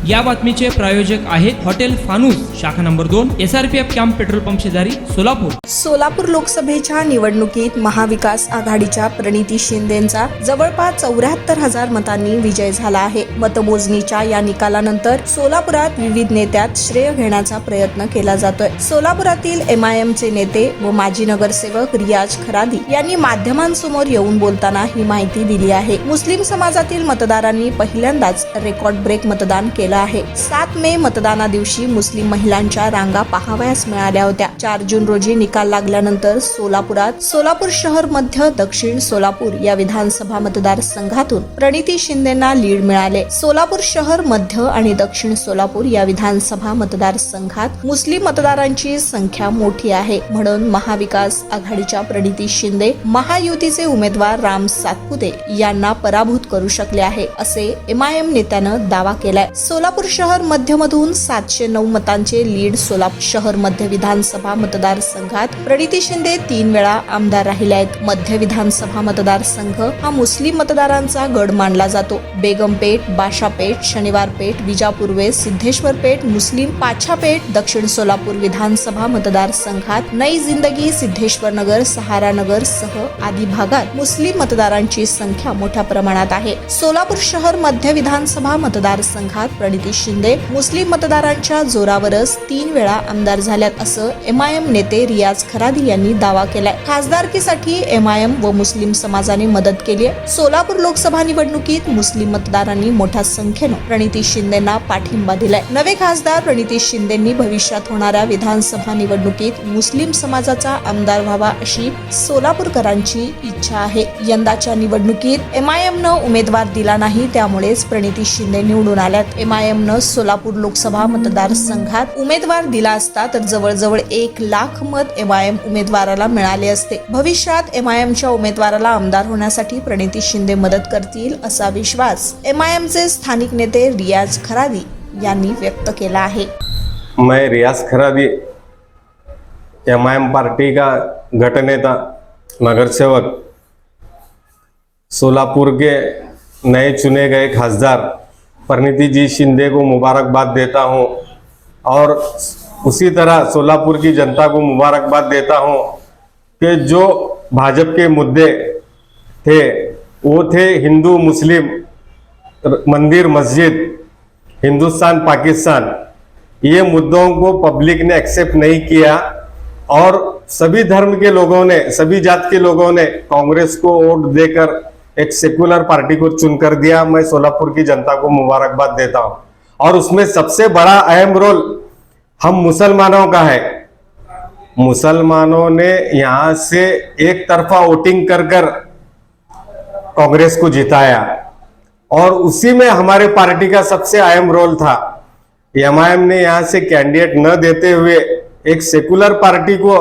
या बातमीचे प्रायोजक आहेत हॉटेल फानूस, शाखा number 2, SRPF camp petrol pump शेजारी, सोलापूर. सोलापूर लोकसभेच्या निवडणुकीत महाविकास आघाडीच्या प्रणिती शिंदेंचा जवळपास 74,000 मतांनी विजय झाला आहे. मतमोजणीच्या या निकालानंतर सोलापुरात विविध नेत्यात श्रेय घेण्याचा प्रयत्न केला जातोय. सोलापुरातील MIMचे नेते व माजी नगरसेवक रियाज खरादी यांनी माध्यमांसमोर येऊन बोलताना ही माहिती दिली आहे. मुस्लिम समाजातील मतदारांनी पहिल्यांदाच रेकॉर्ड ब्रेक मतदान केलं आहे. 7 मे मतदाना दिवशी मुस्लिम महिलांच्या रांगा पाहावयास मिळाल्या होत्या. 4 जून रोजी निकाल लागल्यानंतर सोलापूर शहर मध्य दक्षिण सोलापूर या विधानसभा मतदारसंघातून प्रणिती शिंदेंना लीड मिळाले. सोलापूर शहर मध्य आणि दक्षिण सोलापूर या विधानसभा मतदारसंघात मुस्लिम मतदारांची संख्या मोठी आहे, म्हणून महाविकास आघाडीच्या प्रणिती शिंदे महायुतीचे उमेदवार राम सातपुते यांना पराभूत करू शकले आहे, असे MIM नेत्यानं दावा केलाय. सोलापूर शहर मध्यमधून 709 मतांचे लीड सोलापूर शहर मध्य विधानसभा मतदारसंघात प्रणिती शिंदे 3 वेळा आमदार राहिल्या आहेत. मध्य विधानसभा मतदारसंघ हा मुस्लिम मतदारांचा गड मानला जातो. बेगमपेठ, बाशापेठ, शनिवारपेठ, विजापूर वेस्ट, सिद्धेश्वरपेठ, मुस्लिम पाछापेठ, दक्षिण सोलापूर विधानसभा मतदारसंघात नई जिंदगी, सिद्धेश्वरनगर, सहारानगर सह आदी भागात मुस्लिम मतदारांची संख्या मोठ्या प्रमाणात आहे. सोलापूर शहर मध्य विधानसभा मतदारसंघात प्रणिती शिंदे मुस्लिम मतदारांच्या जोरावरच 3 वेळा आमदार झाल्यात, असं MIM नेते रियाज खरादी यांनी दावा केलाय. खासदारकीसाठी MIM व मुस्लिम समाजाने मदत केली आहे. सोलापूर लोकसभा निवडणुकीत मुस्लिम मतदारांनी मोठ्या संख्येनं प्रणिती शिंदेंना पाठिंबा दिलाय. नवे खासदार प्रणिती शिंदेंनी भविष्यात होणाऱ्या विधानसभा निवडणुकीत मुस्लिम समाजाचा आमदार व्हावा अशी सोलापूरकरांची इच्छा आहे. यंदाच्या निवडणुकीत MIM न उमेदवार दिला नाही, त्यामुळेच प्रणिती शिंदे निवडून आल्यात. MIM न सोलापूर लोकसभा मतदारसंघात उमेदवार दिला असता तर जवळजवळ 1 लाख मत MIM उमेदवाराला मिळाले असते. भविष्यात MIMच्या उमेदवाराला आमदार होण्यासाठी प्रणिती शिंदे मदत करतील असा विश्वास MIMचे स्थानिक नेते रियाज खरादी यांनी व्यक्त केला आहे. मैं रियाज खरादी, MIM पार्टी का गठनेता, नगरसेवक, सोलापुर के नए चुने गए खासदार प्रणिती जी शिंदे को मुबारकबाद देता हूं और उसी तरह सोलापुर की जनता को मुबारकबाद देता हूं कि जो भाजपा के मुद्दे थे वो थे हिंदू मुस्लिम, मंदिर मस्जिद, हिंदुस्तान पाकिस्तान, ये मुद्दों को पब्लिक ने एक्सेप्ट नहीं किया और सभी धर्म के लोगों ने, सभी जात के लोगों ने कांग्रेस को वोट देकर एक सेकुलर पार्टी को चुनकर दिया. मैं सोलापुर की जनता को मुबारकबाद देता हूं और उसमें सबसे बड़ा अहम रोल हम मुसलमानों का है. मुसलमानों ने यहां से एक तरफा वोटिंग कर कांग्रेस को जिताया और उसी में हमारे पार्टी का सबसे अहम रोल था. MIM ने यहां से कैंडिडेट न देते हुए एक सेकुलर पार्टी को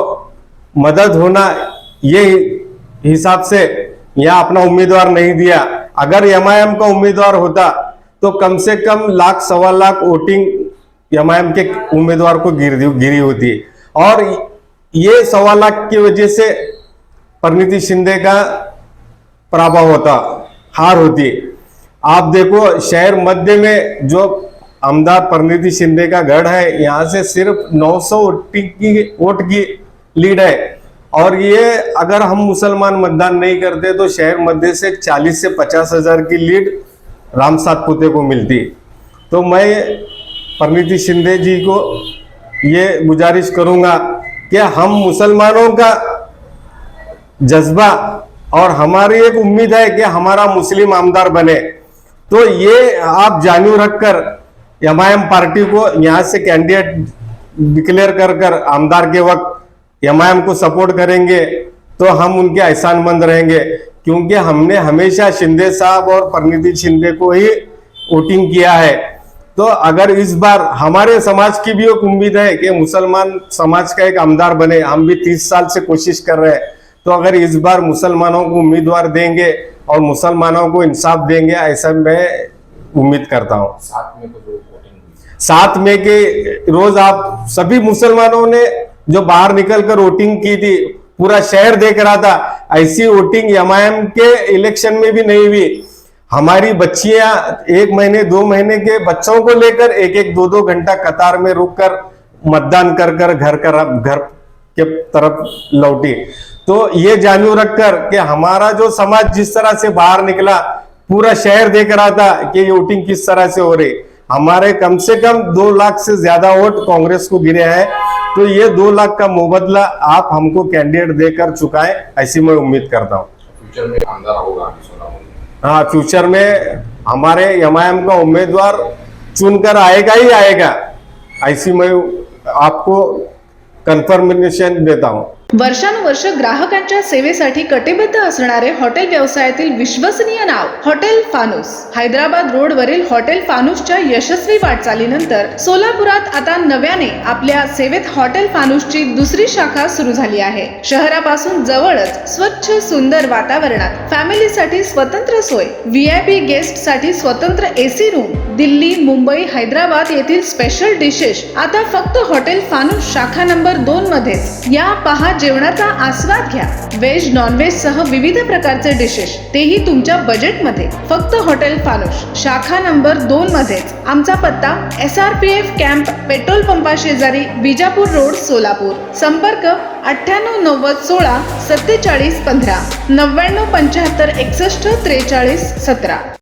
मदद होना, ये हिसाब से यहाँ अपना उम्मीदवार नहीं दिया. अगर MIM का उम्मीदवार होता तो कम से कम 1-1.25 लाख वोटिंग MIM के उम्मीदवार को गिरी होती और ये 1.25 लाख की वजह से प्रणिती शिंदे का पराभव होता, हार होती. आप देखो शहर मध्य में जो आमदार प्रणिती शिंदे का गढ़ है, यहाँ से सिर्फ 900 वोट की लीड है और ये अगर हम मुसलमान मतदान नहीं करते तो शहर मध्य से 40 से 50 हजार की लीड राम सातपुते को मिलती. तो मैं प्रणिती शिंदे जी को ये गुजारिश करूंगा कि हम मुसलमानों का जज्बा और हमारी एक उम्मीद है कि हमारा मुस्लिम आमदार बने, तो ये आप जानू रखकर MIM पार्टी को यहाँ से कैंडिडेट डिक्लेयर कर आमदार के वक्त MIM को सपोर्ट करेंगे तो हम उनके एहसानमंद रहेंगे, क्योंकि हमने हमेशा शिंदे साहब और प्रणिती शिंदे को ही वोटिंग किया है. तो अगर इस बार हमारे समाज की भी एक उम्मीद है कि मुसलमान समाज का एक आमदार बने, हम भी 30 साल से कोशिश कर रहे हैं, तो अगर इस बार मुसलमानों को उम्मीदवार देंगे और मुसलमानों को इंसाफ देंगे, ऐसा मैं उम्मीद करता हूँ. 7 मई के रोज आप सभी मुसलमानों ने जो बाहर निकलकर वोटिंग की थी, पूरा शहर देख रहा था, ऐसी वोटिंग MIM के इलेक्शन में भी नहीं हुई. हमारी बच्चियां 1 महीने 2 महीने के बच्चों को लेकर 1-1 2-2 घंटा कतार में रुककर मतदान कर घर के तरफ लौटी। तो ये जानू रखकर कि हमारा जो समाज जिस तरह से बाहर निकला, पूरा शहर देख रहा था कि ये वोटिंग किस तरह से हो रही। हमारे कम से कम 2 लाख से ज्यादा वोट कांग्रेस को गिरे हैं। तो ये 2 लाख का मुबदला आप हमको कैंडिडेट देकर चुकाएं, ऐसी मैं उम्मीद करता हूँ। फ्यूचर में आमदार होगा सोलापुर। हाँ, फ्यूचर में हमारे एमआईएम का उम्मीदवार चुनकर आएगा ही आएगा, ऐसी मैं आपको कन्फर्मेशन देता हूँ। वर्षानुवर्ष ग्राहकांच्या सेवेसाठी कटिबद्ध असणारे हॉटेल व्यवसायातील विश्वसनीय नाव हॉटेल फानूस। हैदराबाद रोडवरील हॉटेल फानूसच्या यशस्वी वाटचालीनंतर सोलापुरात आता नव्याने आपल्या सेवेत हॉटेल फानूसची दुसरी शाखा सुरू झाली आहे। शहरापासून जवळच स्वच्छ सुंदर वातावरणात फॅमिलीसाठी स्वतंत्र सोय, VIP गेस्टसाठी स्वतंत्र AC रूम, दिल्ली, मुंबई, हैदराबाद येथील स्पेशल डिशेस आता फक्त हॉटेल फानूस शाखा नंबर 2 मध्येच। या पहा जेवणाचा आस्वाद घ्या। व्हेज नॉनव्हेज सह विविध प्रकारचे डिशेस, तेही तुमच्या बजेटमध्ये। फक्त हॉटेल फानूस शाखा नंबर 2 मध्येच। आमचा पत्ता SRPF कॅम्प पेट्रोल पंपा शेजारी, विजापूर रोड, सोलापूर। संपर्क 98 90 16 47 15 99 75 61 43 17।